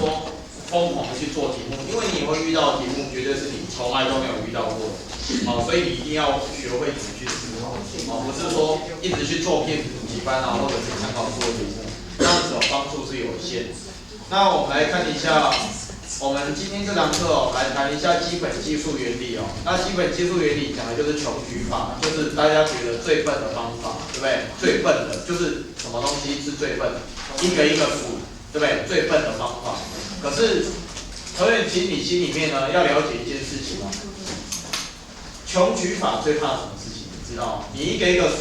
说疯狂的去做题目，因为你以后遇到的题目绝对是你从来都没有遇到过的，好，所以你一定要学会怎么去思考，好，不是说一直去做骗子补习班啊，或者是参考做题目，这样子帮助是有限。那我们来看一下。我们今天这堂课来谈一下基本计数原理那基本计数原理讲的就是穷举法，就是大家觉得最笨的方法，对不对？最笨的就是什么东西是最笨的？一个一个数，对不对？最笨的方法。可是，同学，其实你心里面呢要了解一件事情穷举法最怕什么事情？你知道吗？你一个一个数，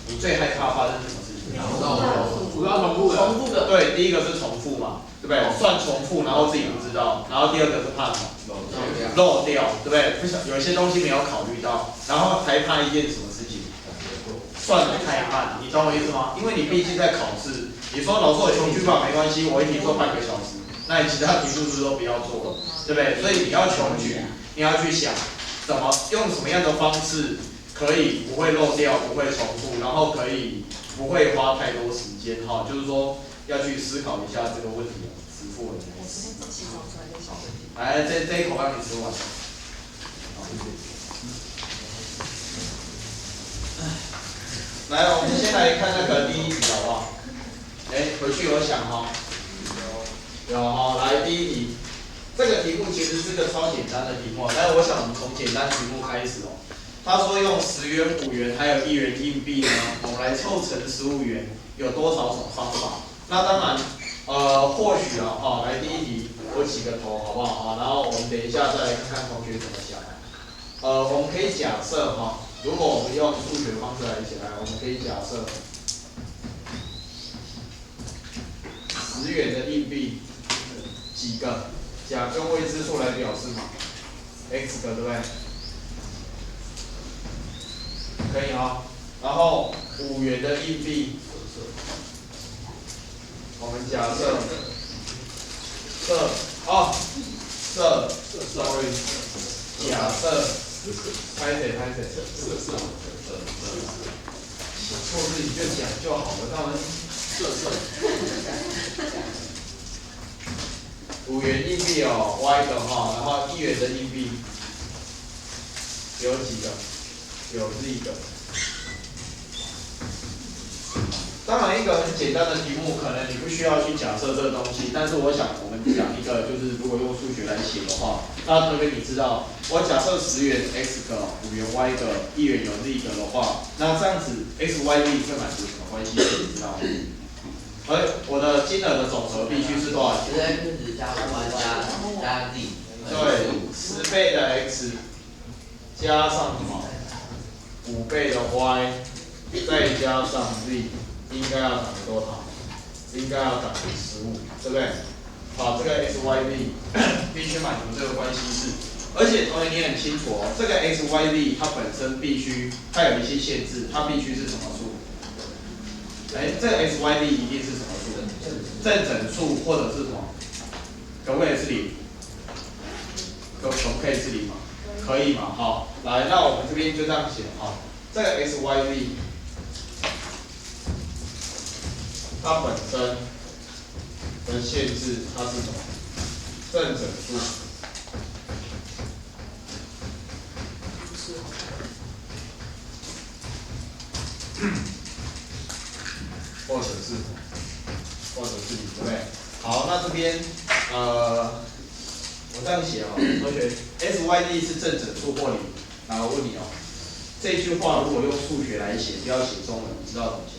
你最害怕发生什么事情？数到重复的。对，第一个是重复嘛。对不对？算重复，然后自己不知道，然后第二个是怕什么？漏掉，对不对？不想有一些东西没有考虑到，然后还怕一件什么事情？算得太慢，你懂我意思吗？因为你毕竟在考试，你说老师我穷举法没关系，我一题做半个小时，那你其他题是不是都不要做了？对不对？所以你要穷举，你要去想怎么用什么样的方式可以不会漏掉，不会重复，然后可以不会花太多时间就是说要去思考一下这个问题。来，这一口让你吃完。来，我们先来看那个第一题好不好？回去有想有来第一题，这个题目其实是个超简单的题目。来，我想我们从简单题目开始他说用10元、5元还有1元硬币呢，我们来凑成15元，有多少种方法？那当然。或许来第一题我起个头好不好然后我们等一下再来看看同学怎么想。我们可以假设如果我们用数学方式来写我们可以假设10元的硬币几个，用未知数来表示嘛 ，x 个对不对？可以然后5元的硬币。我们假设，sorry， 假设，拍谁，错字你就讲就好了，当然5元硬币y 的然后1元的硬币有几个？有z个。当然，一个很简单的题目，可能你不需要去假设这个东西，但是我想我们讲一个，就是如果用数学来写的话，那同学你知道，我假设10元 x 个，5元 y 个，1元有 z 个的话，那这样子 x y z 会满足什么关系？你知道吗？我的金额的总和必须是多少钱？10x加 y 加 z。对，10倍的 x 加上什么？5倍的 y 再加上 z。应该要等于多少？应该要等于15，对不对？好，这个 x y z 必须满足这个关系式，而且同学你很清楚这个 x y z 它本身它有一些限制，它必须是什么数？这个 x y z 一定是什么数？正整数或者是什么？可不可以是0？可不可以是0吗？可以嘛？好，来，那我们这边就这样写这个 x y z。它本身的限制它是什么？正整数，或者是0，对不对？好，那这边我这样写同学 ，x y z 是正整数或0。然后我问你这句话如果用数学来写，不要写中文，你知道怎么写？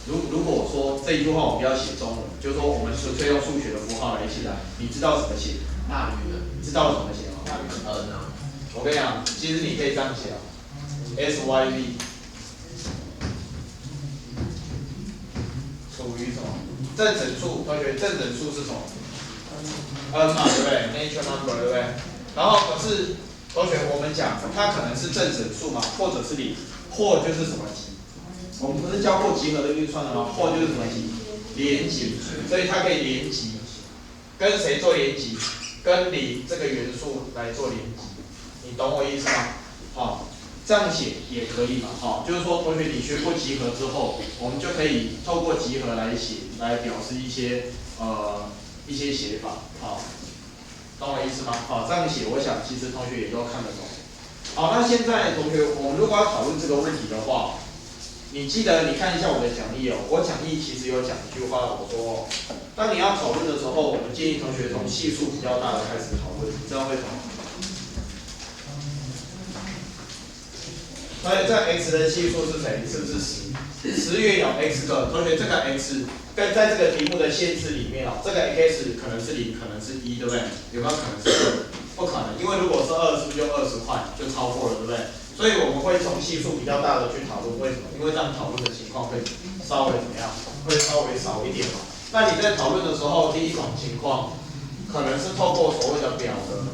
如果我说这一句话我们不要写中文，就是说我们纯粹用数学的符号来写，你知道怎么写？大于的。知道怎么写吗？大于2呢？我跟你讲，其实你可以这样写s y z 属于什么？正整数，同学，正整数是什么？n 嘛，对不对 ？natural number， 对不对？然后可是同学，我们讲它可能是正整数嘛，或者是0，或就是什么集？我们不是教过集合的运算了吗？或就是什么集？连集，所以它可以连集，跟谁做连集？跟0这个元素来做连集，你懂我意思吗？这样写也可以嘛，就是说同学你学过集合之后，我们就可以透过集合来写，来表示一些一些写法，好，懂我意思吗？好，这样写，我想其实同学也都看得懂。好，那现在同学，我们如果要讨论这个问题的话，你记得你看一下我的讲义哦，我讲义其实有讲一句话，我说，当你要讨论的时候，我们建议同学从系数比较大的开始讨论，你知道为什么？所以这 x 的系数是谁？是不是10？10元有 x 个，同学这个 x 跟在这个题目的限制里面哦，这个 x 可能是0，可能是1，对不对？有没有可能是2？不可能，因为如果是2，是不是就20块就超过了，对不对？所以我们会从系数比较大的去讨论，为什么？因为这样讨论的情况会稍微怎么样？会稍微少一点嘛。那你在讨论的时候，第一种情况可能是透过所谓的表格。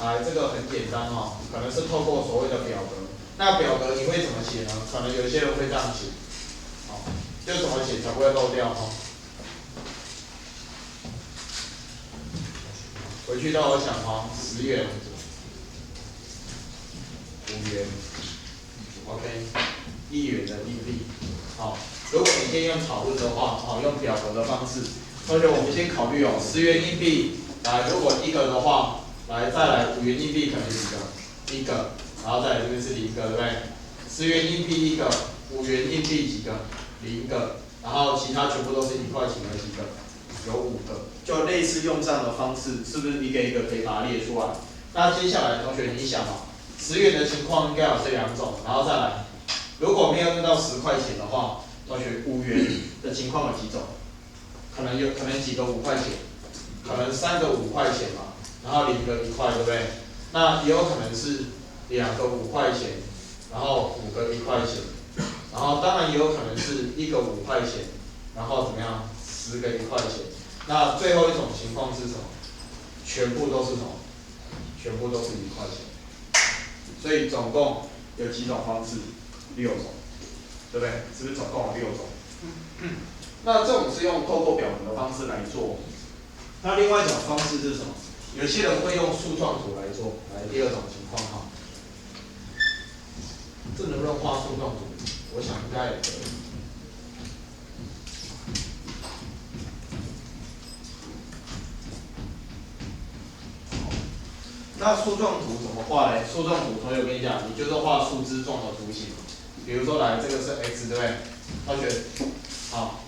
来，这个很简单哦，可能是透过所谓的表格。那表格你会怎么写呢？可能有些人会这样写，好，就怎么写才不会漏掉哈。回去到我想哈，10元、5元 ，OK， 1元的硬币，好，如果你今天用讨论的话，好，用表格的方式，同学我们先考虑哦，10元硬币，来，如果1个的话。来，再来5元硬币可能几个？1个，然后再来这边是0个，对不对？10元硬币1个，5元硬币几个？0个，然后其他全部都是1块钱的几个？有5个，就类似用这样的方式，是不是一个一个可以把它列出来？那接下来同学你想啊，10元的情况应该有这2种，然后再来，如果没有用到10块钱的话，同学5元的情况有几种？可能几个5块钱，可能3个5块钱嘛。然后0个1块，对不对？那也有可能是2个5块钱，然后5个1块钱，然后当然也有可能是1个5块钱，然后怎么样10个1块钱。那最后一种情况是什么？全部都是什么？全部都是1块钱。所以总共有几种方式？6种，对不对？是不是总共有6种？那这种是用透过表格的方式来做。那另外一种方式是什么？有些人会用树状图来做，来第2种情况哈，这能不能画树状图？我想应该也可以。那树状图怎么画嘞？树状图同学我跟你讲，你就是画树枝状的图形。比如说来，这个是 x， 对不对？同学，好，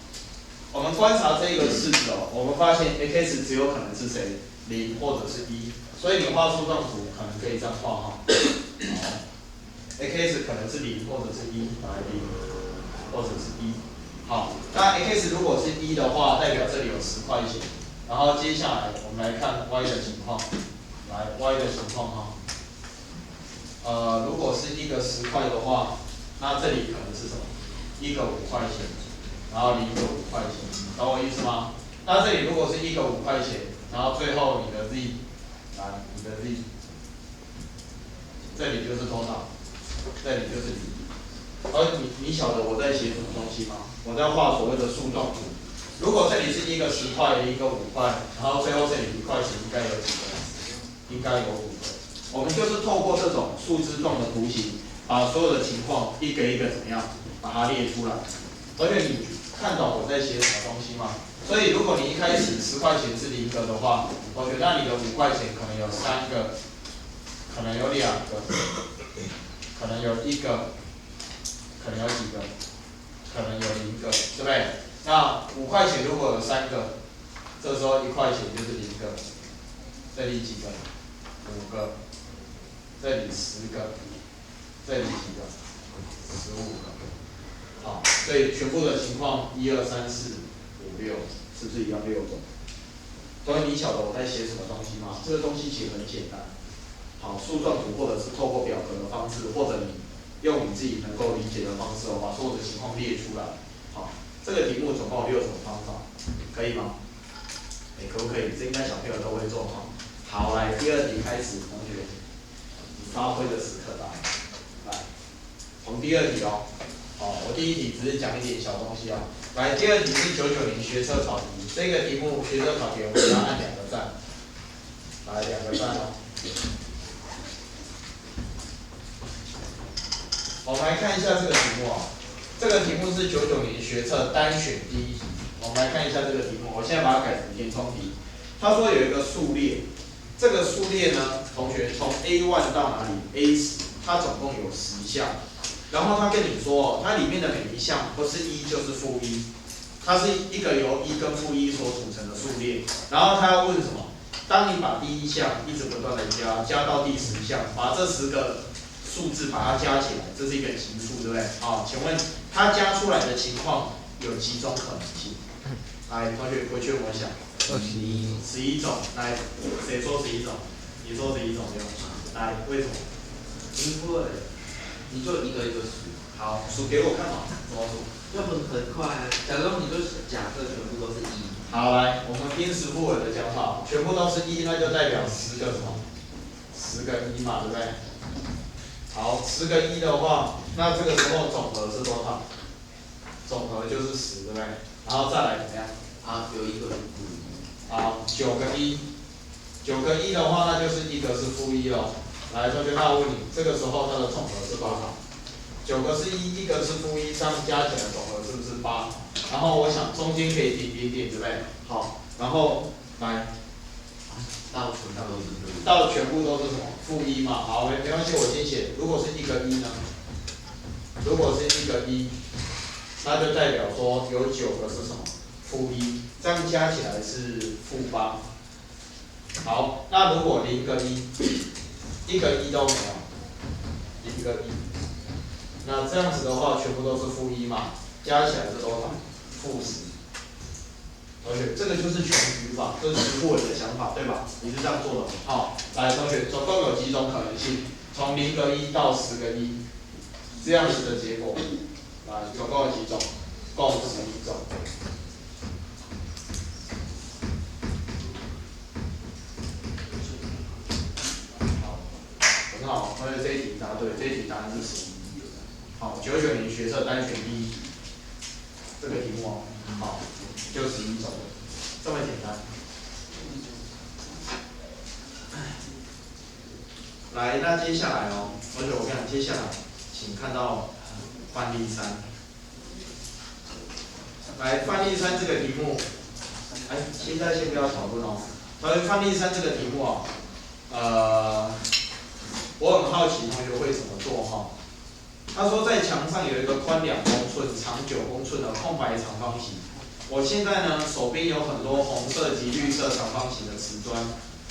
我们观察这个式子哦，我们发现 x 只有可能是谁？0或者是1。所以你画树状图可能可以这样画哈，好 ，x 可能是0或者是1，来0或者是1，好，那 x 如果是1的话，代表这里有10块钱，然后接下来我们来看 y 的情况，来 y 的情况哈，如果是1个10块的话，那这里可能是什么？1个5块钱，然后0个5块钱，懂我意思吗？那这里如果是1个5块钱，然后最后你的 z。来，你的 z， 这里就是多少？这里就是0。而你晓得我在写什么东西吗？我在画所谓的树状图。如果这里是1个10块，1个5块，然后最后这里1块钱，应该有几个？应该有5个。我们就是透过这种树枝状的图形，把所有的情况一个一个怎么样，把它列出来。而且你看懂我在写什么东西吗？所以如果你一开始10块钱是0个的话，同学，那你的5块钱可能有3个，可能有2个，可能有1个，可能有几个？可能有0个，对不对？那5块钱如果有3个，这时候1块钱就是0个，这里几个？5个，这里10个，这里几个？15个。好，所以全部的情况1、2、3、4、5、6，是不是一样6种？所以你晓得我在写什么东西吗？这个东西其实很简单。好，树状图或者是透过表格的方式，或者你用你自己能够理解的方式把所有的情况列出来。好，这个题目总共有6种方法，可以吗？可不可以？这应该小朋友都会做哈。好，来第2题开始，同学，你发挥的时刻到。来，从第2题哦。好，我第1题只是讲一点小东西啊。来，第2题是990学测考题，这个题目学测考题我们要按2个赞，来2个赞哦。我们来看一下这个题目啊，这个题目是99年学测单选第1题，我们来看一下这个题目，我现在把它改成填充题。他说有一个数列，这个数列呢，同学从 A1 到哪里 A10，它总共有10项。然后他跟你说哦，它里面的每一项不是1就是负1，它是一个由1跟负1所组成的数列。然后他要问什么？当你把第一项一直不断的加到第10项，把这10个数字把它加起来，这是一个级数，对不对？好，请问它加出来的情况有几种可能性？来，同学回去有没有想？11种，来，谁说11种？你说11种对吗？来，为什么？因为你就一个一个数，好，数给我看嘛，怎么数？要不很快啊。假如你就是假设全部都是1。好，来，我们因时复尔的讲法，全部都是1，那就代表10个什么？10个1嘛，对不对？好，10个1的话，那这个时候总和是多少？总和就是10，对不对？然后再来怎么样？啊，有一个是负1。好，9个1，9个1的话，那就是一个是负1咯。来，同学，那我问你，这个时候它的总和是多少？9个是1，一个是负1，这样加起来总和是不是8？然后我想中间可以点点点，对不对？好，然后来到全部都是什么？负1嘛。好，没关系，我先写。如果是1个1呢？如果是1个1，那就代表说有9个是什么？负1，这样加起来是负8。好，那如果0个1，1个1都没有，0个1，那这样子的话，全部都是负1嘛，加起来是多少？负10。同学，这个就是全局法，这是傅伟的想法，对吧？你是这样做的。好，来，同学，总共有几种可能性？从0个1到10个1，这样子的结果，来，总共有几种？共11种。好，很好，同学这一题答对，这一题答案是11。好，99年学测单选第1，这个题目哦，好，就11种，这么简单。来，那接下来哦，同学，我跟你讲，接下来请看到范例3。来，范例3这个题目，哎，现在先不要讨论哦。同学，范例3这个题目啊，我很好奇同学会怎么做哈。他说在墙上有一个宽2公寸、长9公寸的空白长方形。我现在呢，手边有很多红色及绿色长方形的瓷砖。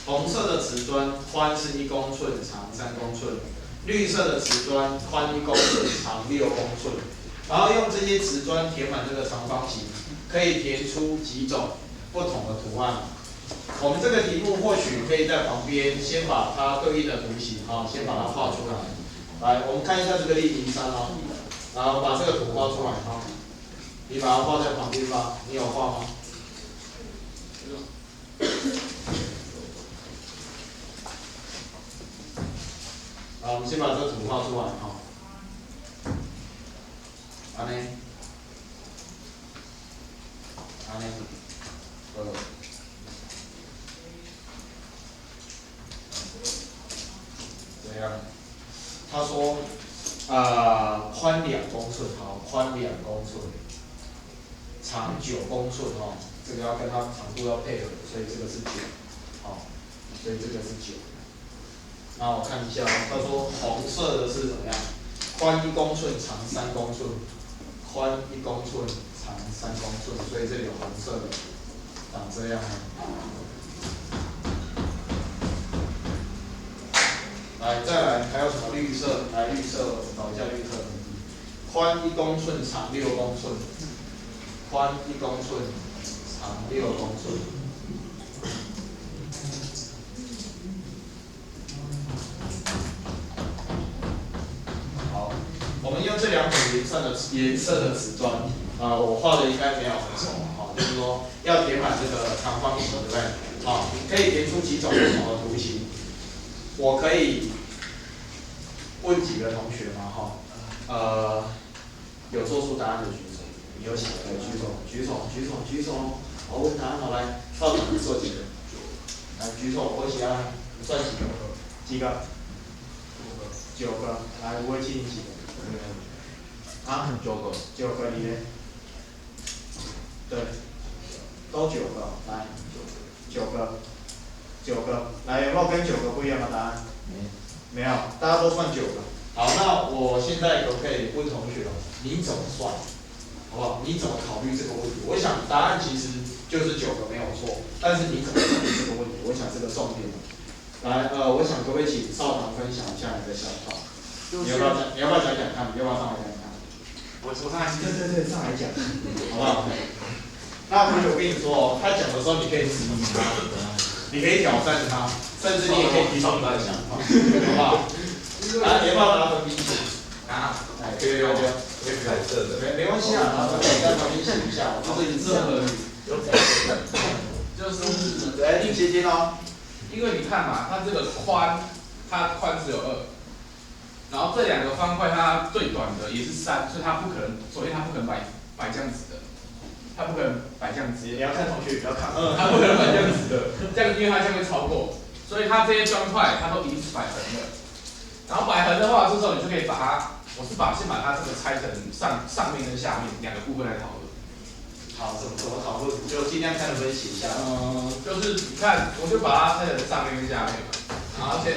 红色的瓷砖宽是1公寸，长3公寸；绿色的瓷砖宽1公寸，长6公寸。然后用这些瓷砖填满这个长方形，可以填出几种不同的图案。我们这个题目或许可以在旁边先把它对应的图形先把它画出来。来，我们看一下这个例题3哦，然后把这个图画出来你把它画在旁边吧，你有画吗？好，我们先把这个图画出来安尼，怎样？他说，宽2公寸，好，宽2公寸，长9公寸这个要跟它长度要配合，所以这个是9，好，所以这个是9。那我看一下他说红色的是怎么样？宽1公寸，长3公寸，宽1公寸，长3公寸，所以这里有红色的，长这样来，再来还有什么绿色？来，绿色，找一下绿色。宽1公寸，长6公寸，宽1公寸，长6公寸。好，我们用这2种颜色的瓷砖我画的应该没有很丑就是说要填满这个长方形，对不对？可以填出几种不同的图形。我可以问几个同学嘛有做出答案的举手，你有想的举手。好，问答案好来，到底你做几个？来举手，我写啊，你算几个？几个？9个。来，吴伟清你几个？9个。9个你呢？对，都9个，来9个，9个，来有没有跟9个不一样的答案？没有，大家都算9个。好，那我现在可不可以问同学你怎么算？好不好？你怎么考虑这个问题？我想答案其实就是9个没有错，但是你怎么考虑这个问题？我想这个重点。来，我想各位请少堂分享一下你的想法。你要不要讲？你要不要讲讲看？你要不要上来讲讲看？我上来对，上来讲，好不好？那同学我跟你说哦，他讲的时候你可以质疑他，你可以挑战他，甚至你也可以提出你的想法，好不好？啊，你要不要拿粉笔写？啊，哎，对，彩色的，没关系啊，拿粉笔在旁边写一下，就是任何就是来你接哦。因为你看嘛，它这个宽只有2，然后这2个方块它最短的也是3，所以它不可能，首先它不可能摆这样子的，它不可能摆这样子。你要看同学，不要看它不可能摆这样子的，这样因为它这样会超过，所以它这些砖块它都一定是摆横的。然后摆横的话，这时候你就可以把它，先把它这个拆成上面跟下面2个部分来讨论。好，怎么讨论？就尽量看能不能写一下。就是你看，我就把它拆成上面跟下面嘛，然后我就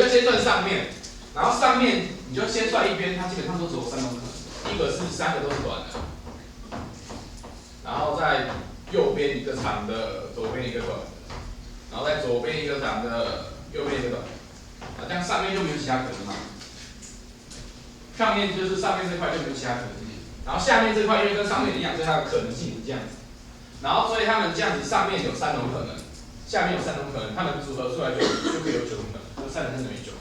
先算上面，然后上面你就先算一边，它基本上都只有3种可能，第一个是3个都是短的，然后在右边一个长的，左边一个短的，然后在左边一个长的，右边一个短的，这样上面就没有其他可能嘛。上面就是上面这块就没有其他可能性，然后下面这块因为跟上面一样，所以它的可能性是这样子。然后所以他们这样子，上面有3种可能，下面有3种可能，他们组合出来就可以有9种可能，就3等于9。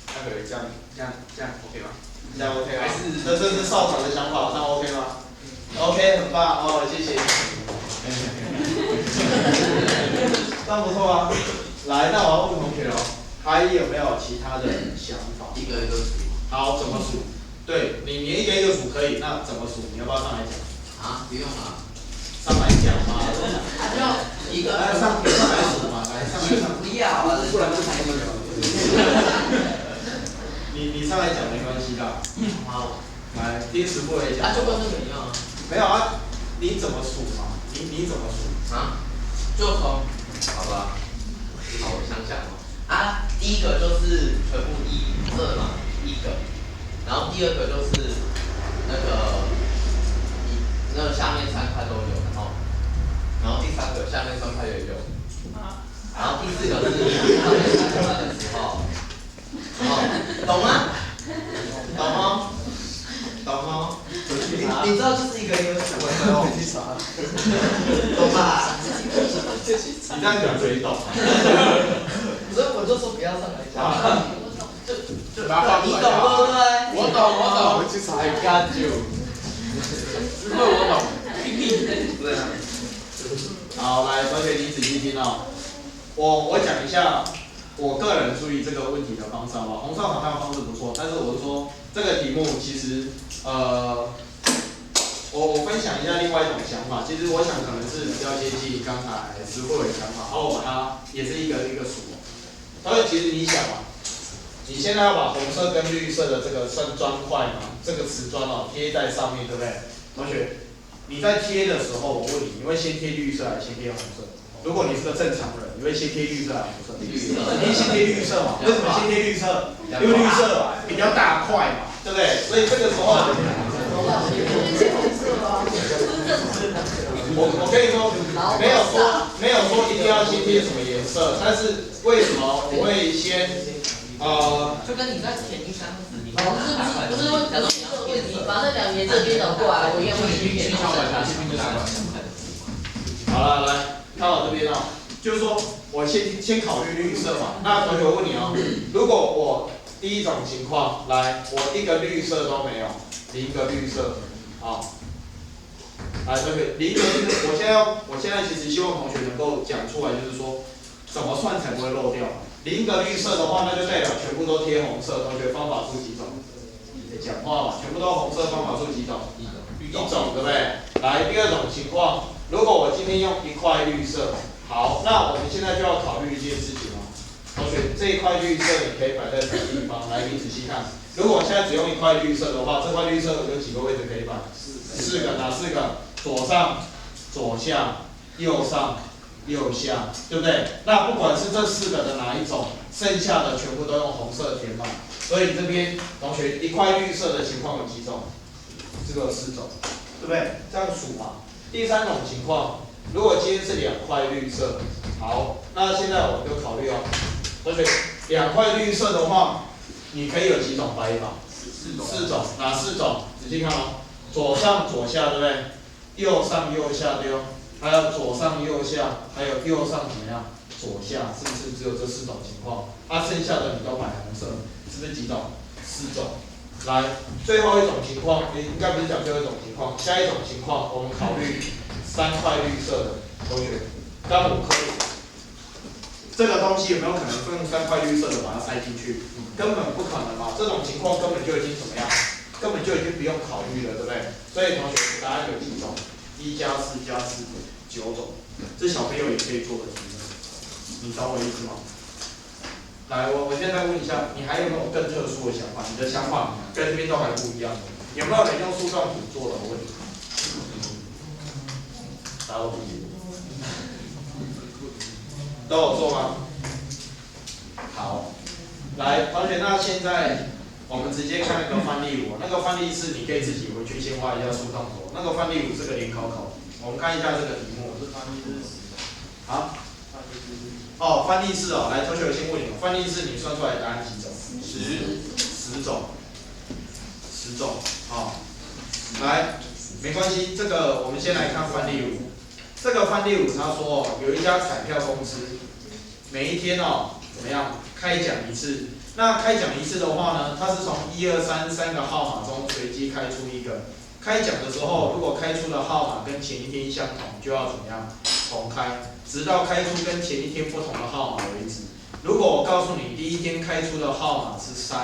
那可以这样 OK 吗？这样 OK 吗？还是这是少长的想法，这样 OK 吗 ？OK， 很棒哦，谢谢。这样不错啊。来，那我要问同学哦，还有没有其他的想法？一个一个数。好，怎么数？对，你一个一个数可以，那怎么数？你要不要上来讲？啊，不用啊。上来讲嘛。就一个。来上来数嘛，来上来讲。不要啊，不然不开心。你上来讲没关系的。好。来，听师傅来讲。啊，就跟这个一样啊。没有啊，你怎么数嘛？你怎么数？啊？就从，好吧。好，我想想哦。啊，第一个就是全部1、2嘛，1个。然后第2个就是那个下面3块都有，然后第3个下面3块也有，然后第4个是上面3块的时候，懂吗？懂吗？懂吗？你知道就是一个一个数，我去查，懂吧？你这样讲谁懂？所以我就说不要上来讲。就把它放出来。你懂对不对？我懂。我去查 I got you。因为我懂。对啊。好，来，同学你仔细听哦。我讲一下我个人处理这个问题的方式好不好？洪少长他的方式不错，但是我是说这个题目其实我分享一下另外一种想法，其实我想可能是比较接近刚才石慧的想法，然后我把它也是一个一个数。所以其实你想啊。你现在要把红色跟绿色的这个算砖块嘛，这个瓷砖哦贴在上面，对不对？同学，你在贴的时候，我问你，你会先贴绿色还是先贴红色？如果你是个正常人，你会先贴绿色还是红色？绿色。肯定先贴绿色嘛？为什么先贴绿色？因为绿色比较大块嘛，对不对？所以这个时候，我可以说没有说一定要先贴什么颜色，但是为什么我会先？就跟你在填一张纸，你不是问你把那2个颜色颠倒过来，我一样会去填。好了，来看我这边哦，就是说我先考虑绿色嘛。那同学我问你哦，如果我第一种情况，来我一个绿色都没有，0个绿色，好，来同学0个绿色，我现在其实希望同学能够讲出来，就是说怎么算才不会漏掉。0个绿色的话，那就代表全部都贴红色。同学方法数几种？讲话嘛，全部都红色，方法数几种？一种，对不对？来，第2种情况，如果我今天用1块绿色，好，那我们现在就要考虑一件事情哦。同学，这一块绿色你可以摆在什么地方？来，你仔细看。如果我现在只用1块绿色的话，这块绿色有几个位置可以摆？4个，哪4个？左上、左下、右上、右下，对不对？那不管是这4个的哪一种，剩下的全部都用红色填满。所以这边同学一块绿色的情况有几种？这个有4种，对不对？这样数嘛。第3种情况，如果今天是2块绿色，好，那现在我们就考虑哦，同学2块绿色的话，你可以有几种摆法？4种，哪4种？仔细看哦，左上左下，对不对？右上右下，对哦。还有左上右下，还有右上怎么样？左下，是不是只有这4种情况？剩下的你都摆红色，是不是几种？4种。来，最后一种情况，应该不是讲最后一种情况，下一种情况我们考虑3块绿色的同学，刚5颗。这个东西有没有可能用3块绿色的把它塞进去？根本不可能嘛！这种情况根本就已经怎么样？根本就已经不用考虑了，对不对？所以同学，答案有几种？1加4加4， 9种。这小朋友也可以做的题目，你懂我意思吗？来，我现在问一下，你还有没有更特殊的想法？你的想法跟这边都还不一样的，有没有人用树状图做的？我问你，大家都不一样，都有做吗？好，来，同学，那现在我们直接看那个范例5，那个范例4你可以自己回去先画一下树状图。那个范例5是个联考考题，我们看一下这个题目。好。哦，范例4哦，来，同学我先问你，范例4你算出来的答案几种？10种，10种。好，来，没关系，这个我们先来看范例5。这个范例5他说有一家彩票公司，每一天怎么样开奖1次？那开奖1次的话呢，它是从1、2、3个号码中随机开出一个。开奖的时候，如果开出的号码跟前一天相同，就要怎么样重开？直到开出跟前一天不同的号码为止。如果我告诉你第1天开出的号码是3，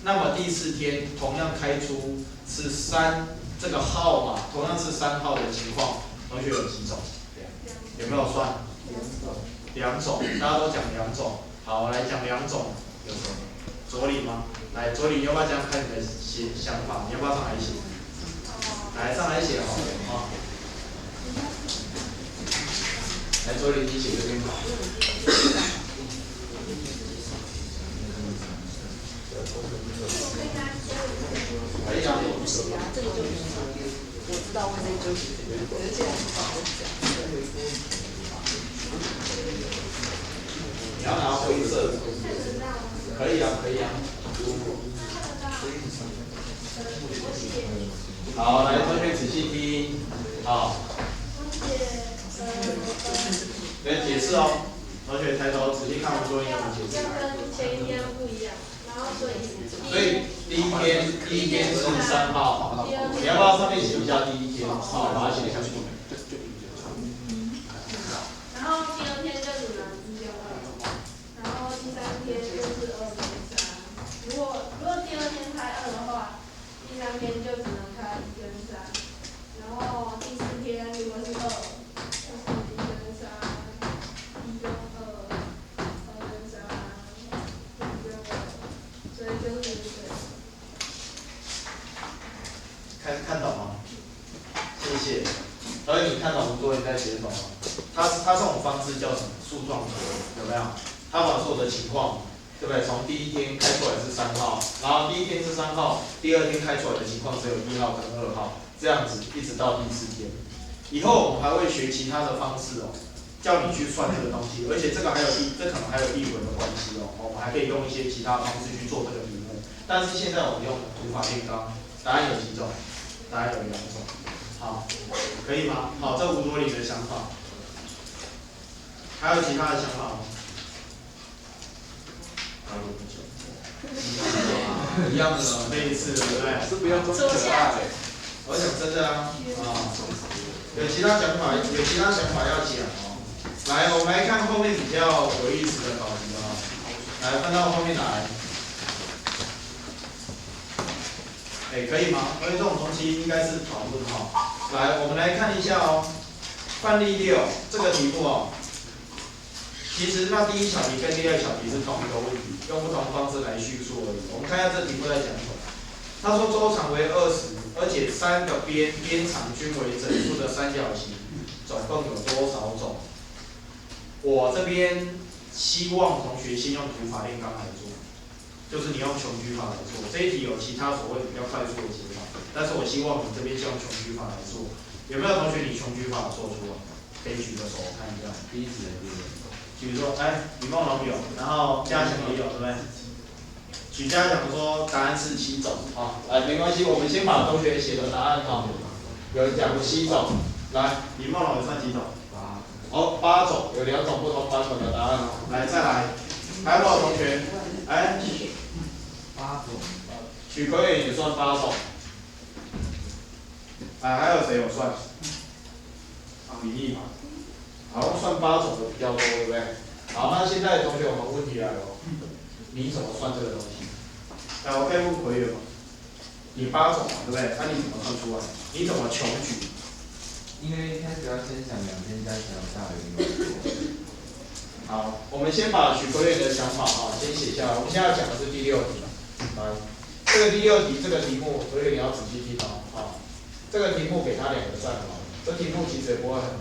那么第4天同样开出是3这个号码，同样是3号的情况，同学有几种？有没有算？2种，大家都讲2种。好，来讲2种，有什么？左领吗？来，左领，你要不要这样看你的想法？你要不要上来写？来，上来写好了。来，左领，你写这边好。可以啊。这个就我知道为什么就而且你要拿灰色的。可以啊，可以啊。好，来，同学仔细听。好。来解释哦，同学抬头仔细看我作业怎么解释。跟前一天不一样，然后所以第一天是3号，你要不要上面写一下第1天？好，把它写下去。然后第2天就只能1跟2，然后第3天就是2跟3。如果第2天开2的话，第3天就只能开1跟3，然后第4天如果是2，就是1跟3，1跟2，2跟3，1跟2，所以就是看懂吗？谢谢。所以你看懂多，你再写懂吗？它这种方式叫什么？树状图，有没有？它把所有的情况，对不对？从第1天开出来是3号，然后第1天是3号，第2天开出来的情况只有1号跟2号，这样子一直到第4天。以后我们还会学其他的方式哦，叫你去算这个东西，而且这可能还有译文的关系哦。我们还可以用一些其他方式去做这个题目，但是现在我们用土法炼钢，答案有几种？答案有2种。好，可以吗？好，这吴卓林的想法，还有其他的想法吗？一样的，类似的，对不对？是不要装可爱。我想真的啊，有其他想法要讲哦。来，我们来看后面比较有意思的考题哦。来，翻到后面来。可以吗？因为这种东西应该是讨论哈。来，我们来看一下哦。范例6这个题目哦，其实那第1小题跟第2小题是同一个问题，用不同方式来叙述而已。我们看一下这题目在讲什么。他说周长为20，而且3个边长均为整数的三角形，总共有多少种？我这边希望同学先用土法炼钢来做，就是你用穷举法来做。这一题有其他所谓比较快速的解法，但是我希望你这边先用穷举法来做。有没有同学你穷举法做出来？可以举个手我看一下。第一次的第一个。比如说，李梦龙有，然后嘉祥也有，对不对？许嘉祥说答案是7种，没关系，我们先把同学写的答案有人讲7种，来，李梦龙有算几种？8种，有2种不同版本的答案来，再来，还有多少同学？8种。许可远也算8种。还有谁有算？比例嘛。好像算8种的比较多，对不对？好，那现在同学我们问题来了，你怎么算这个东西？我可以问奎远吗？你8种嘛，对不对？那你怎么算出来？你怎么穷举？因为一开始要先想2边加起来大于1。好，我们先把许奎远的想法先写下来。我们现在要讲的是第6题。来，这个第6题这个题目，所以你要仔细听这个题目给他2个赞这题目其实也不会很难。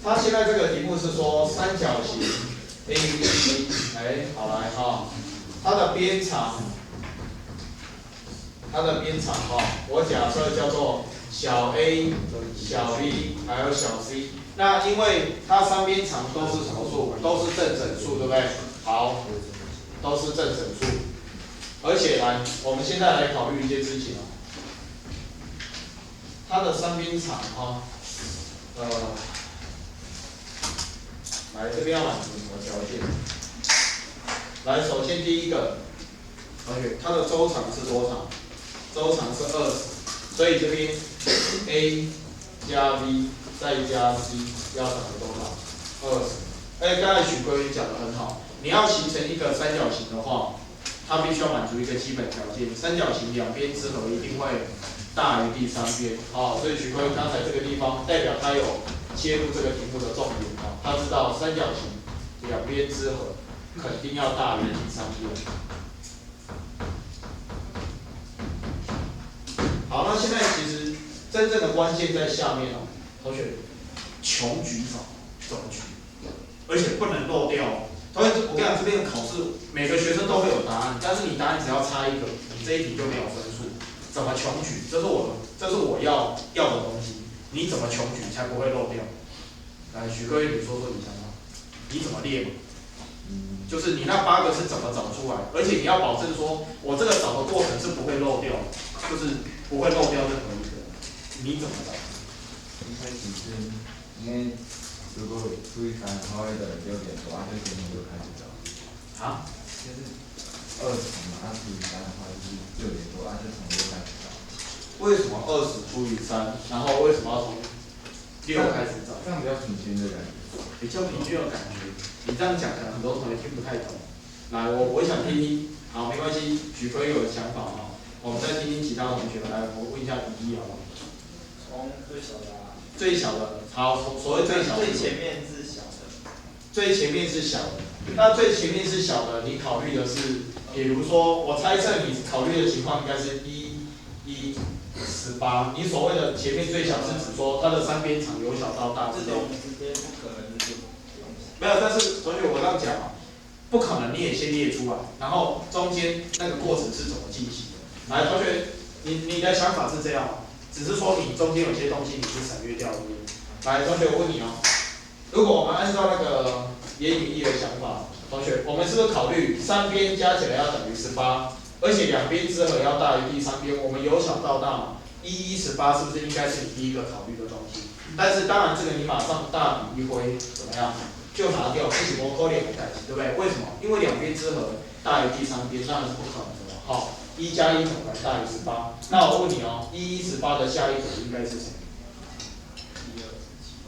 他现在这个题目是说三角形 ABC， 好来它的边长我假设叫做小 a、小 b 还有小 c。那因为它3边长都是什么数？都是正整数，对不对？好，都是正整数。而且来，我们现在来考虑一件事情它的3边长来这边要满足什么条件？来，首先第一个，同学，它的周长是多少？周长是20，所以这边 a 加 b 再加 c 要等于多少？20。刚才许圭宇讲得很好，你要形成一个三角形的话，它必须要满足一个基本条件，三角形2边之和一定会大于第3边。所以许圭宇刚才这个地方代表他有切入这个题目的重点他知道三角形2边之和肯定要大于第3边。好，那现在其实真正的关键在下面同学，穷举法怎么举？而且不能漏掉同学，我跟你讲，这边的考试每个学生都会有答案，但是你答案只要差一个，你这一题就没有分数。怎么穷举？这是我要的东西。你怎么穷举才不会漏掉？来，许各位，你说说你想法，你怎么列嘛？就是你那8个是怎么找出来？而且你要保证说，我这个找的过程是不会漏掉，就是不会漏掉任何一个。你怎么找？一开始是因为如果除以3，它会等于6点多，就从6开始找。就是20嘛，除以3的话就是6点多，就从6开始找。为什么20除以3，然后为什么要从6开始找？这样比较平均的感觉。比较平均的感觉。你这样讲，可能很多同学听不太懂。来，我想听听，好，没关系，许可以有想法我们再听听其他同学。来，我问一下迪迪好不好？从最小的最小的，好，所谓最小的。最前面是小的。最前面是小的，那最前面是小的，你考虑的是，比如说，我猜测你考虑的情况应该是18，你所谓的前面最小是指说它的3边长由小到大之类的。这种直接不可能就没有，但是同学我这样讲不可能你也先列出来，然后中间那个过程是怎么进行的？来，同学，你的想法是这样只是说你中间有些东西你是省略掉的。来，同学我问你如果我们按照那个严允义的想法，同学，我们是不是考虑3边加起来要等于18，而且2边之和要大于第3边？我们由小到大，18是不是应该是你第一个考虑的东西？但是当然这个你马上大笔一挥，怎么样？就拿掉，不许我扣2个代词，对不对？为什么？因为2边之和大于第3边，当然是不可能的1加1怎么可能大于18？那我问你118的下一个应该是谁？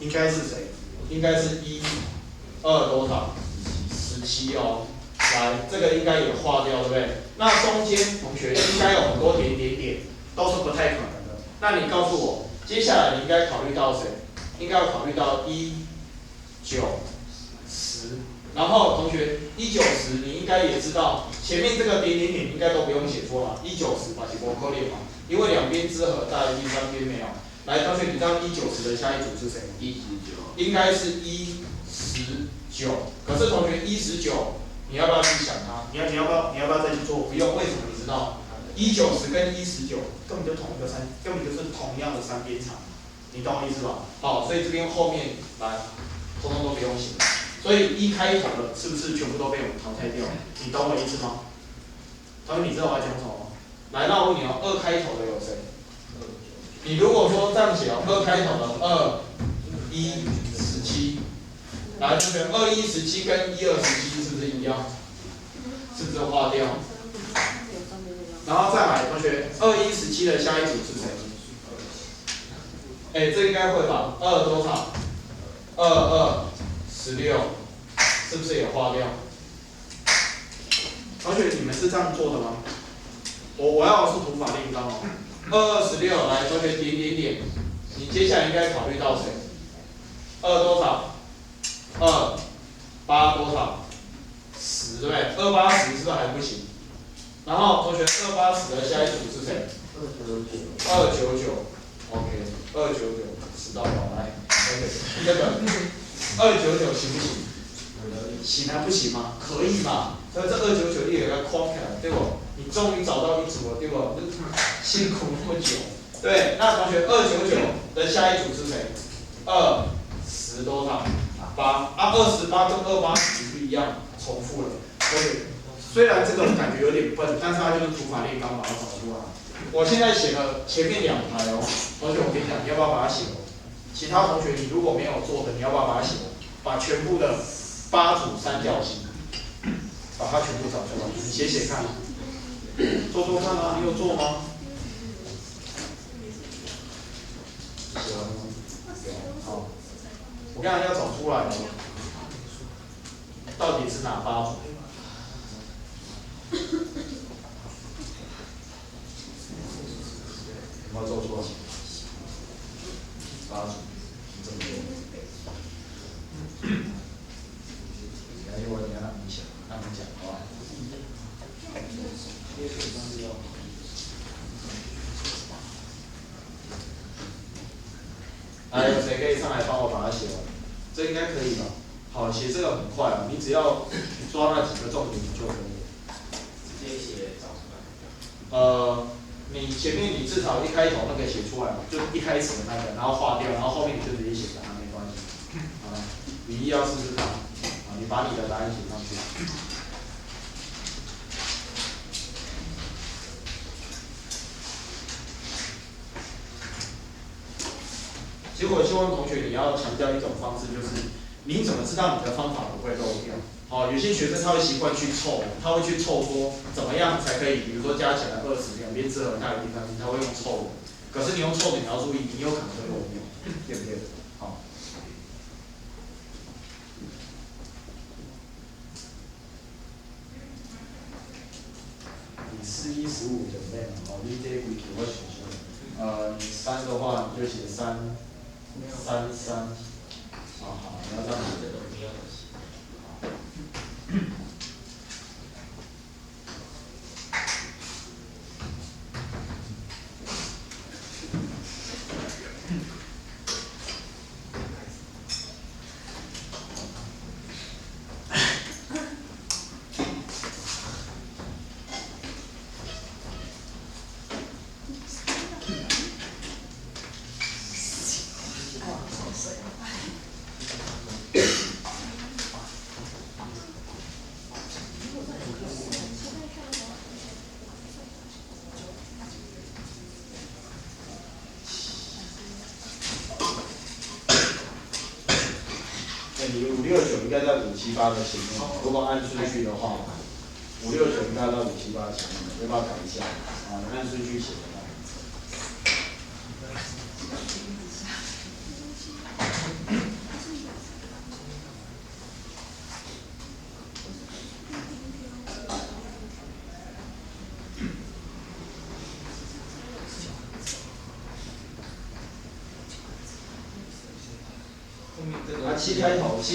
应该是谁？应该是2多少？17来，这个应该也划掉，对不对？那中间同学应该有很多点，都是不太可能的。那你告诉我，接下来你应该考虑到谁？应该要考虑到1、9、10，然后同学190你应该也知道，前面这个点点点应该都不用写错了，190把结果扣列嘛，因为两边之和大于第三边没有。来，同学，你知道190的下一组是谁吗？19，应该是19。可是同学19，你要不要去想它？你要不要再去做？不用，为什么？你知道？190跟119根本就根本就是同样的三边长，你懂我意思吧？好，所以这边后面来，通通都不用写。所以1开头的是不是全部都被我们淘汰掉？你懂我意思吗？同学，你知道我要讲什么吗？来，那我问你哦，2开头的有谁？你如果说这样写哦，2开头的2117，来，同学，2117跟127是不是一样？是不是划掉？然后再来，同学，2117的下一组是谁？哎，这应该会吧？2多少？2216，是不是也划掉？同学，你们是这样做的吗？我要的是土法炼钢哦。2216，来，同学点点点，你接下来应该考虑到谁？2多少？8多少？10，对不对？2810是不是还不行？然后同学2810的下一组是谁？299，OK，299，10到饱，来，这个299行不行？行还不行吗？可以嘛？所以这299你给它框起来，对不？你终于找到一组了，对不？辛苦那么久。对，那同学299的下一组是谁？10多少？8啊，28跟2810不一样，重复了。所以虽然这个感觉有点笨，但是它就是土法炼钢把它找出来。我现在写了前面2排哦，同学我跟你讲，你要不要把它写完？其他同学你如果没有做的，你要不要把它写完？把全部的8组三角形，把它全部找出来，你写写看。做做看啊，你有做吗？写完了吗？好，我刚才要找出来了，到底是哪8组？有没有做错？8组，这么多。你要让你想，让你讲，好吧？来，有谁可以上来帮我把它写完？这应该可以吧？好，写这个很快啊，你只要抓那几个重点就可以了。直接写找出来。你前面你至少一开头那个写出来嘛，就一开始的那个，然后划掉，然后后面你就直接写它，没关系。好了，你要试试看，啊，你把你的答案写上去。结果希望同学你要强调一种方式，就是你怎么知道你的方法不会漏掉？好，有些学生他会习惯去凑，他会去凑说怎么样才可以，比如说加起来20，两边之和大于第三边，他会用凑的。可是你用凑的，你要注意，你有可能会漏掉，对不对？好。你41、15准备嘛？好，你这规矩我想想。你3的话，你就写3、3。啊好，你要这样子。这个没有。你569应该在578的前面，如果按顺序的话，569应该在578前面，要不要改一下？啊，你按顺序写的话。7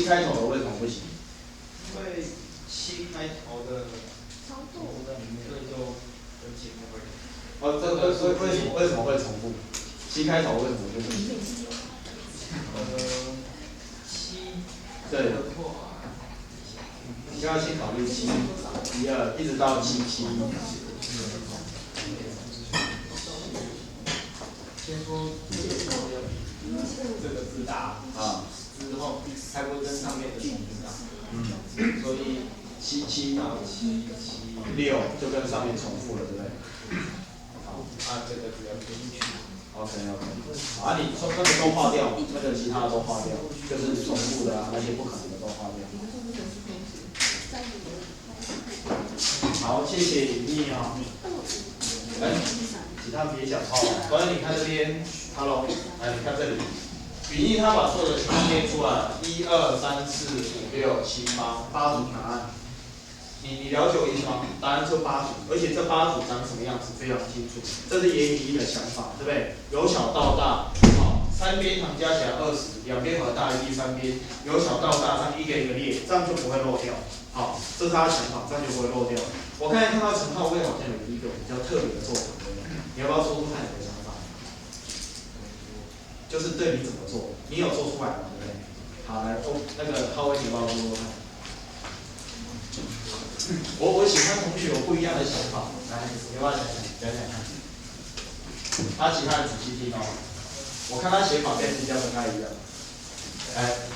开头的为什么不行？为什么会重复？七开头为什么就不行？对，你要先考虑7、1、2，一直到7、7。先说这个字大啊，之后，才会跟上面的重复大。所以7、7到7、6就跟上面重复了，对不对？好，这个只要填进去。OK， 啊，你说那个都划掉，那个其他的都划掉，就是重复的啊，那些不可能的都划掉。好，谢谢李丽啊。来，其他别讲话了。所以你看这边 ，Hello， 来你看这里，语义他把所有的情况列出来，1、2、3、4、5、6、7、8组答案。你了解我意思吗？答案就8组，而且这8组长什么样子非常清楚。这是严以一的想法，对不对？由小到大，好，3边行加起来20，两边和大于第3边，由小到大，这样一个一个列，这样就不会漏掉。好，这是他的想法，这样就不会漏掉。我刚才看到陈浩威好像有一个比较特别的做法，对不对？你要不要说出看你的想法？就是对你怎么做，你有做出来吗？对不对？好，来，那个浩威，你帮我说说看。我喜欢同学有不一样的想法，来，你要不要讲看？他其他的仔细听哦，我看他写法跟人家不太一样。来，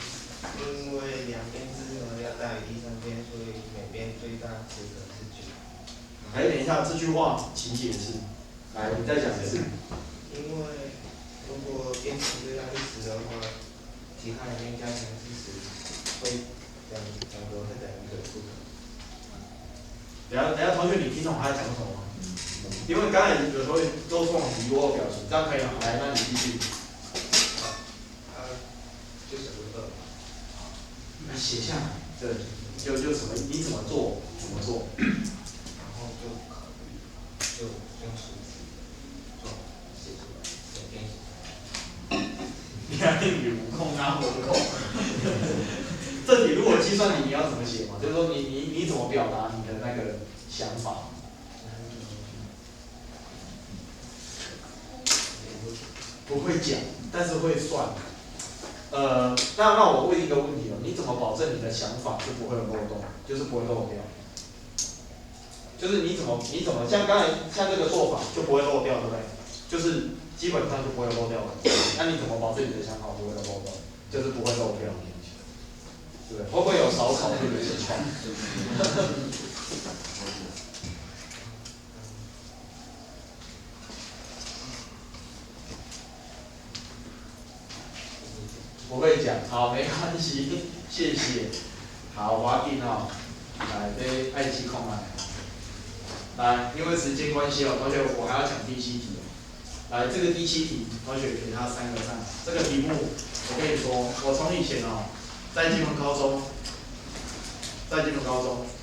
因为两边之和要大于第3边，所以每边最大值的是9。来，等一下这句话请解释。来，你再讲一次。因为如果边长最大是10的话，其他两边加起来是10，会两个会等于1个不可能。等下，同学，你听懂他在讲什么吗？因为刚才有时候都放疑惑表情，这样可以吗？来，那你继续。就省2。你写下来，对，就什么，你怎么做，怎么做。然后就考虑，就用数字做写出来，整篇写出来。你看语无空啊，我的空。这题如果计算题你要怎么写嘛？就是说你怎么表达你的那个想法？不会讲，但是会算。那我问一个问题哦，你怎么保证你的想法是不会有漏洞，就是不会漏掉？就是你怎么像刚才像这个做法就不会漏掉，对不对？就是基本上就不会漏掉了。那你怎么保证你的想法不会有漏洞？就是不会漏掉。对，会不会有少考虑的情况？不会讲，好，没关系，谢谢。好，我要定哦，来，这爱气空来，因为时间关系哦，同学，我还要讲第7题哦。来，这个第7题，同学给他3个赞。这个题目，我跟你说，我从以前哦，在金门高中，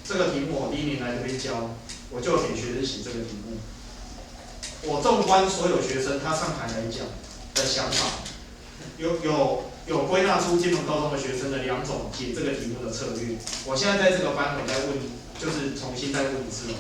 这个题目我第1年来这边教，我就给学生写这个题目。我纵观所有学生他上台来讲的想法，有归纳出金门高中的学生的2种解这个题目的策略。我现在在这个班我再问，就是重新再问一次。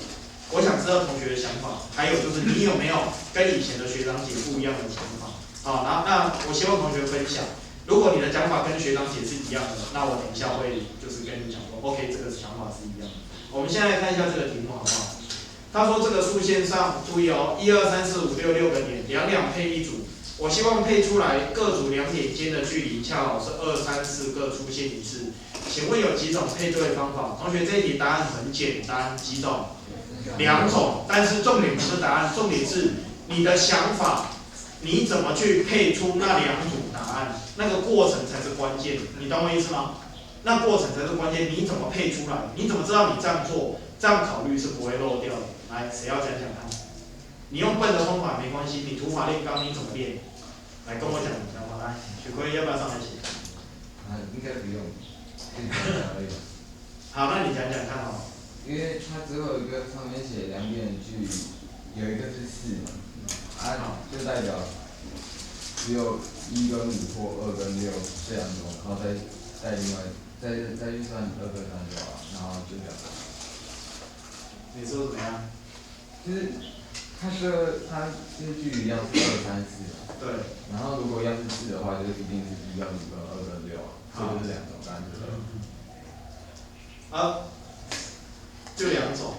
我想知道同学的想法，还有就是你有没有跟以前的学长姐不一样的想法？好，那我希望同学分享。如果你的讲法跟学长姐是一样的，那我等一下会就是跟你讲说 ，OK， 这个想法是一样的。我们现在来看一下这个题目好不好？他说这个数线上，注意哦，1、2、3、4、5、6 6个点，两配一组。我希望配出来各组2点间的距离恰好是2、3、4各出现一次。请问有几种配对方法？同学，这一题答案很简单，几种？2种。但是重点不是答案，重点是你的想法，你怎么去配出那2组答案，那个过程才是关键。你懂我意思吗？那过程才是关键，你怎么配出来？你怎么知道你这样做，这样考虑是不会漏掉的？来，谁要讲讲看？你用笨的方法没关系，你土法炼钢你怎么练？来跟我讲你的想法，来，许奎要不要上来写？应该不用，好，那你讲讲看好。因为它只有一个上面写2边的距离，有一个是4嘛，就代表只有1跟5或2跟6这2种，然后再另外再去算2跟3就好了，然后就表达。你说怎么样？就是它就是距离要是2、3、4嘛。对。然后如果要是4的话，就是一定是1跟5跟2跟6啊，这就是2种单子。啊，就2种。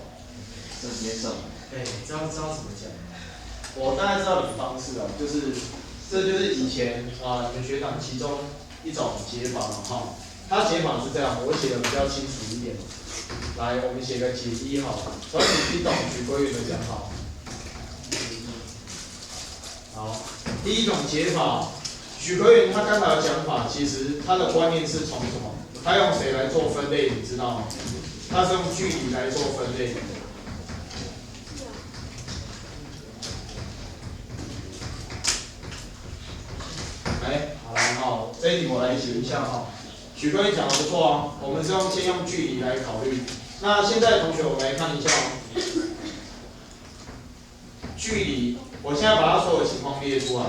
这接受。知道怎么讲？我大概知道你的方式了，这就是以前你们学长其中一种解法了哈。它解法是这样，我写的比较清楚一点。来，我们写个解1好了，所以你听懂许归元的讲法。好，第一种解法，许归元他刚才的讲法，其实他的观念是从什么？他用谁来做分类？你知道吗？他是用距离来做分类。好来哈，这一题我来写一下哈。许归元讲的不错啊，我们是先用距离来考虑。那现在同学，我们来看一下距离，我现在把它所有情况列出来。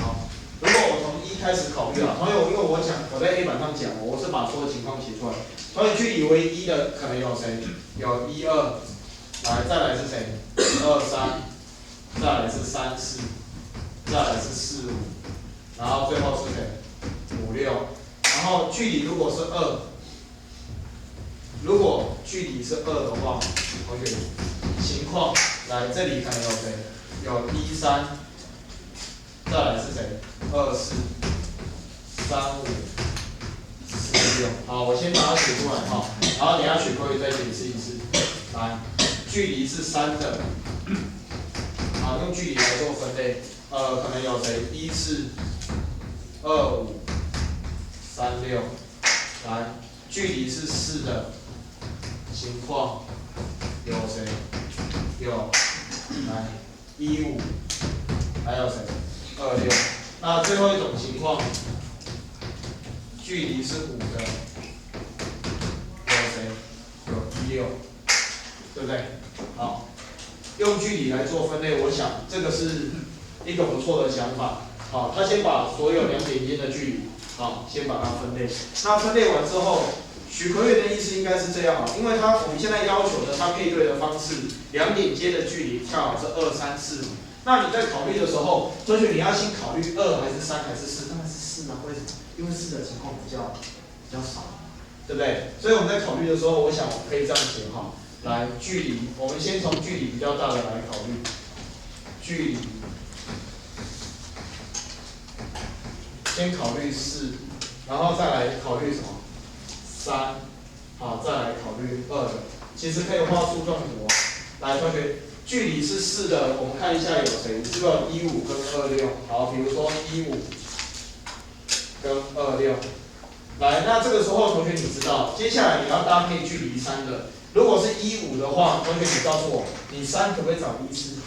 好，如果我从1开始考虑啊，同学，因为我在黑板上讲，我是把所有情况写出来。同学，距离为1的可能有谁？有1、2，来，再来是谁？2、3，再来是3、4，再来是4、5，然后最后是谁？5、6。然后距离如果是2，如果距离是2的话，同学，情况来这里可能有谁？有1、3，再来是谁？2、4、3、5、4、6。好，我先把它写出来哈，然后等下许归元再解释一次。来，距离是3的，好，用距离来做分类，可能有谁？1、4、2、5、3、6。来，距离是4的情况有谁？有来1、5，还有谁？2、6。那最后一种情况，距离是5的，有谁？有1、6。对不对？好，用距离来做分类，我想这个是一个不错的想法。好，他先把所有2点间的距离，好，先把它分类。那分类完之后，许归元的意思应该是这样啊，因为我们现在要求的它配对的方式，2点间的距离恰好是2、3、4。那你在考虑的时候，同学你要先考虑2还是3还是4？当然是4啊，为什么？因为4的情况比较少，对不对？所以我们在考虑的时候，我想我可以这样写哈。来，距离，我们先从距离比较大的来考虑。距离，先考虑4，然后再来考虑什么？3，好，再来考虑2的。其实可以画树状图。来，同学，距离是4的，我们看一下有谁？是不是有1、5跟2、6？好，比如说1、5跟2、6。来，那这个时候同学你知道，接下来你要搭配距离3的。如果是1、5的话，同学你告诉我，你3可不可以找1、4？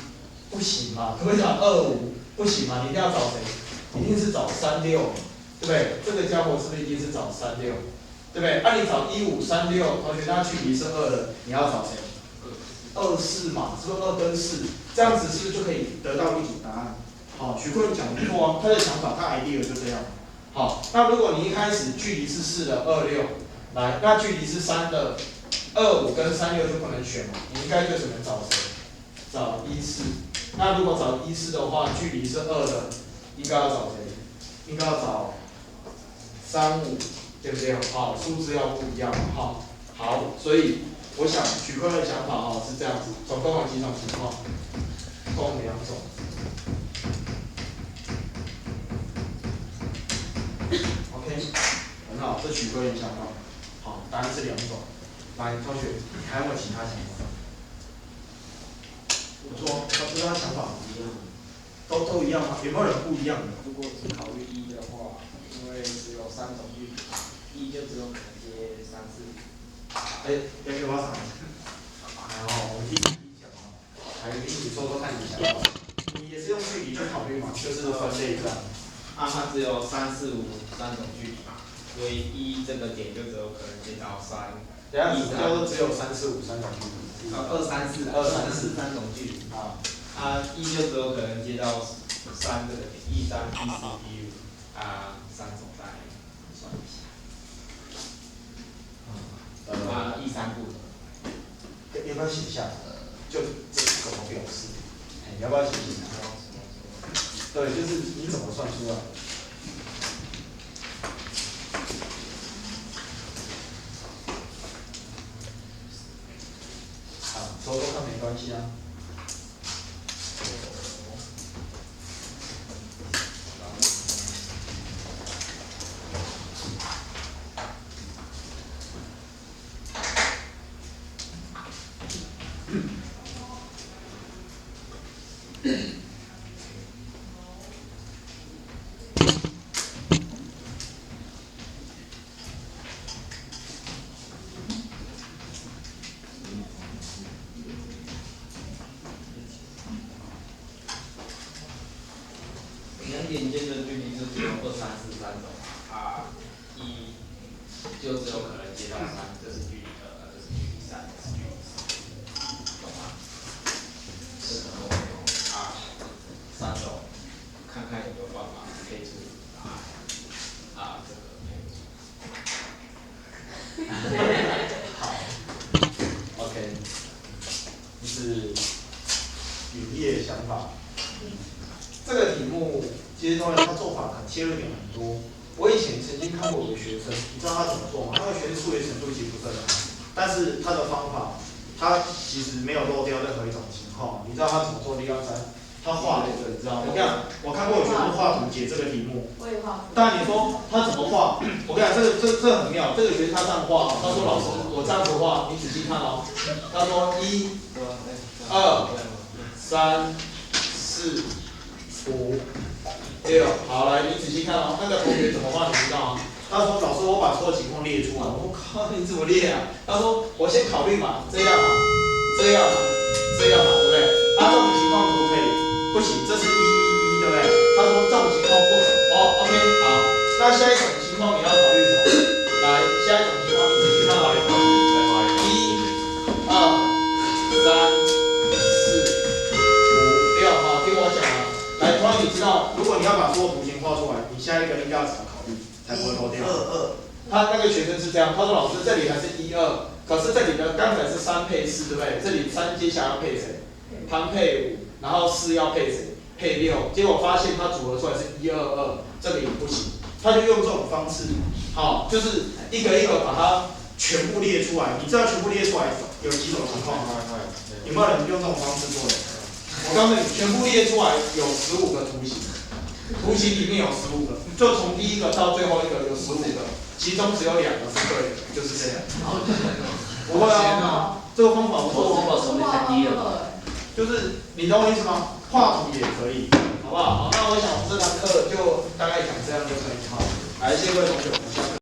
不行嘛，可不可以找2、5？不行嘛，你一定要找谁？一定是找3、6，对不对？这个家伙是不是一定是找3、6？对不对？那你找1、5、3、6，同学那距离是2的，你要找谁？2、4嘛，是不是2跟4？这样子是不是就可以得到一组答案？好，许归元讲不错啊，他的想法，他 idea 就这样。好，那如果你一开始距离是4的2、6，来，那距离是3的。2、5跟3、6就不能选嘛，你应该就只能找谁？找1、4。那如果找1、4的话，距离是2的，应该要找谁？应该要找3、5，对不对？好，数字要不一样。好，所以我想许归元的想法是这样子，总共有几种情况？共2种。OK， 很好，这许归元想法。好，答案是2种。来，同学，还有没有其他想法？我说，他跟他想法不一样，都一样吗？有没有人不一样的？如果只考虑1的话，因为只有3种距离，1就只有可能接3、4。要给我啥？我们第一讲啊，来，给你说说看你想法。你也是用距离去考虑嘛？就是分类这样。它只有3、4、5 3种距离嘛，所以1这个点就只有可能接到3。等下什么叫做只有3、4、5 3种距离2、3、4，2、3、4 3种距离。1就只有可能接到3这个点，1、3、1、4、1、5。它3种大概算一下。E3部的。要不要写下来？就这怎么表示？你要不要写下来？对，就是你怎么算出来？好，说说看没关系啊。连接的距离就只有2、3、4、3种啊，1就只有可能接到3，这是距离2，这是距离3，这是距离4，懂吗？这个3种，看看有没有办法配出答案这个配出。好 ，OK， 就是有业的想法。这个题目其实中间他做法可能切入点很多。我以前曾经看过有个学生，你知道他怎么做吗？那个学生数学程度其实不是很好，但是他的方法，他其实没有漏掉任何一种情况。你知道他怎么做？他画了一个，你知道吗？我看过有学生画图解这个题目。我也画。但你说他怎么画？我跟你讲，这很妙。这个学生他这样画，他说老师，我这样子画，你仔细看哦。他说1、2、3、4、5、6，好，来，你仔细看哦。那个同学怎么画？你知道吗？他说老师，我把所有情况列出来。我说靠，你怎么列啊？他说我先考虑嘛，这样嘛，这样嘛，这样嘛，对不对？啊，这种情况可不可以？不行，这是111，对不对？他说这种情况不可。哦 ，OK， 好。那下一种情况你要考虑什么？来，下一种情况你仔细看哦。1、2、3、4、5、6，好，听我讲啊。来，同学你知道，如果你要把所有图形画出来，你下一个应该要怎么考虑才不会漏掉？他那个学生是这样，他说老师这里还是1、2，可是这里的刚才是3配4，对不对？这里3接下来要配谁？潘配5，然后4要配谁？配6，结果发现他组合出来是1、2、2，这个也不行，他就用这种方式，好，就是一个一个把它全部列出来。你知道全部列出来有几种情况吗？有没有人用这种方式做的？我告诉你，全部列出来有15个图形，图形里面有15个，就从第一个到最后一个有15个，其中只有2个是对的，就是这样。不会啊，这个方法不错。就是你懂我意思吗？画图也可以，好不好？好，那我想我们这堂课就大概讲这样就可以好。来，谢谢各位同学，我们下课。